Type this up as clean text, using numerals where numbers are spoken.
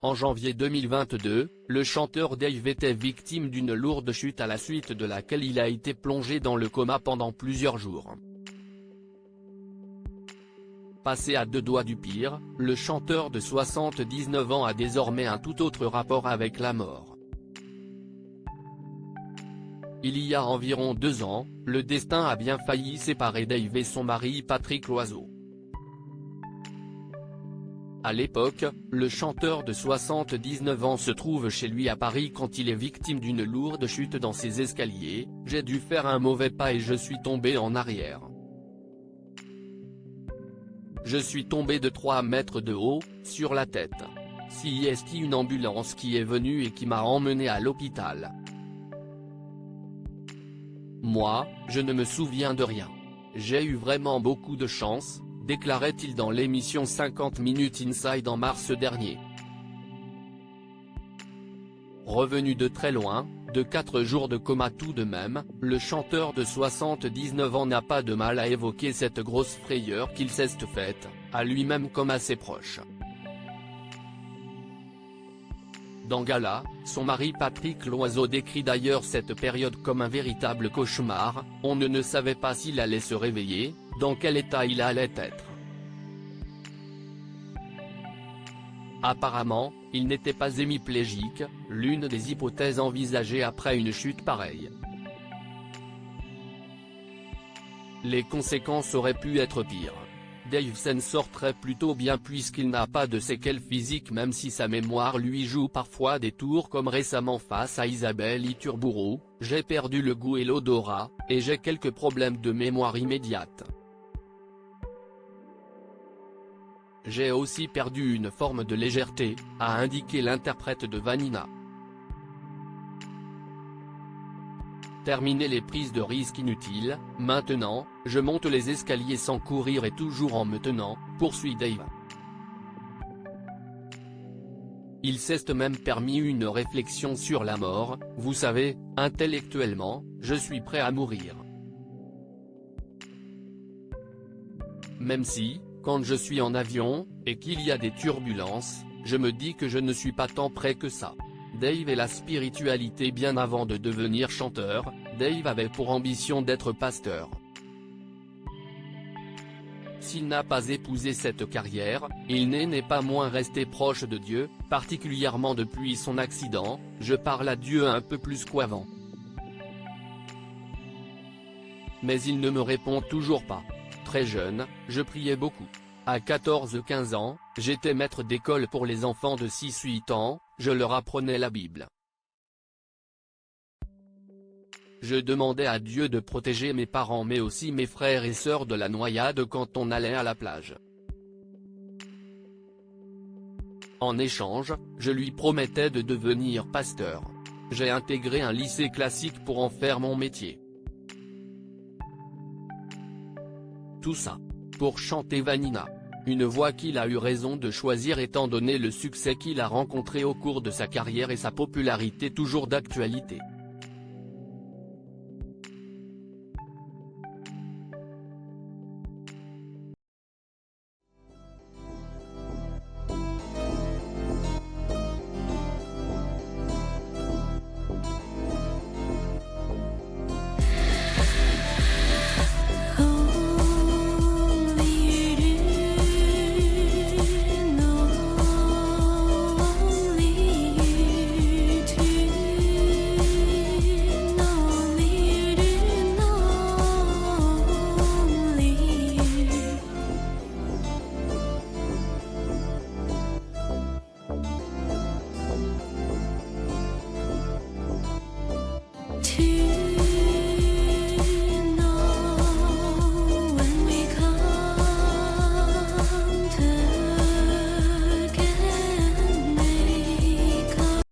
En janvier 2022, le chanteur Dave était victime d'une lourde chute à la suite de laquelle il a été plongé dans le coma pendant plusieurs jours. Passé à 2 doigts du pire, le chanteur de 79 ans a désormais un tout autre rapport avec la mort. Il y a environ 2 ans, le destin a bien failli séparer Dave et son mari Patrick Loiseau. À l'époque, le chanteur de 79 ans se trouve chez lui à Paris quand il est victime d'une lourde chute dans ses escaliers. « J'ai dû faire un mauvais pas et je suis tombé en arrière. Je suis tombé de 3 mètres de haut, sur la tête. Si est une ambulance qui est venue et qui m'a emmené à l'hôpital. Moi, je ne me souviens de rien. J'ai eu vraiment beaucoup de chance », déclarait-il dans l'émission 50 Minutes Inside en mars dernier. Revenu de très loin, de 4 jours de coma tout de même, le chanteur de 79 ans n'a pas de mal à évoquer cette grosse frayeur qu'il s'est faite, à lui-même comme à ses proches. Dans Gala, son mari Patrick Loiseau décrit d'ailleurs cette période comme un véritable cauchemar. On ne savait pas s'il allait se réveiller, dans quel état il allait être. Apparemment, il n'était pas hémiplégique, l'une des hypothèses envisagées après une chute pareille. Les conséquences auraient pu être pires. Dave s'en sortirait plutôt bien puisqu'il n'a pas de séquelles physiques même si sa mémoire lui joue parfois des tours comme récemment face à Isabelle Iturburu. « J'ai perdu le goût et l'odorat, et j'ai quelques problèmes de mémoire immédiate. J'ai aussi perdu une forme de légèreté », a indiqué l'interprète de Vanina. Terminer les prises de risques inutiles, maintenant, je monte les escaliers sans courir et toujours en me tenant, poursuit Dave. Il s'est même permis une réflexion sur la mort. « Vous savez, intellectuellement, je suis prêt à mourir. Même si, quand je suis en avion, et qu'il y a des turbulences, je me dis que je ne suis pas tant prêt que ça. » Dave et la spiritualité. Bien avant de devenir chanteur, Dave avait pour ambition d'être pasteur. S'il n'a pas épousé cette carrière, il n'est pas moins resté proche de Dieu, particulièrement depuis son accident. « Je parle à Dieu un peu plus qu'avant. Mais il ne me répond toujours pas. Très jeune, je priais beaucoup. À 14-15 ans, j'étais maître d'école pour les enfants de 6-8 ans, je leur apprenais la Bible. Je demandais à Dieu de protéger mes parents mais aussi mes frères et sœurs de la noyade quand on allait à la plage. En échange, je lui promettais de devenir pasteur. J'ai intégré un lycée classique pour en faire mon métier. » Tout ça pour chanter Vanina. Une voix qu'il a eu raison de choisir étant donné le succès qu'il a rencontré au cours de sa carrière et sa popularité toujours d'actualité.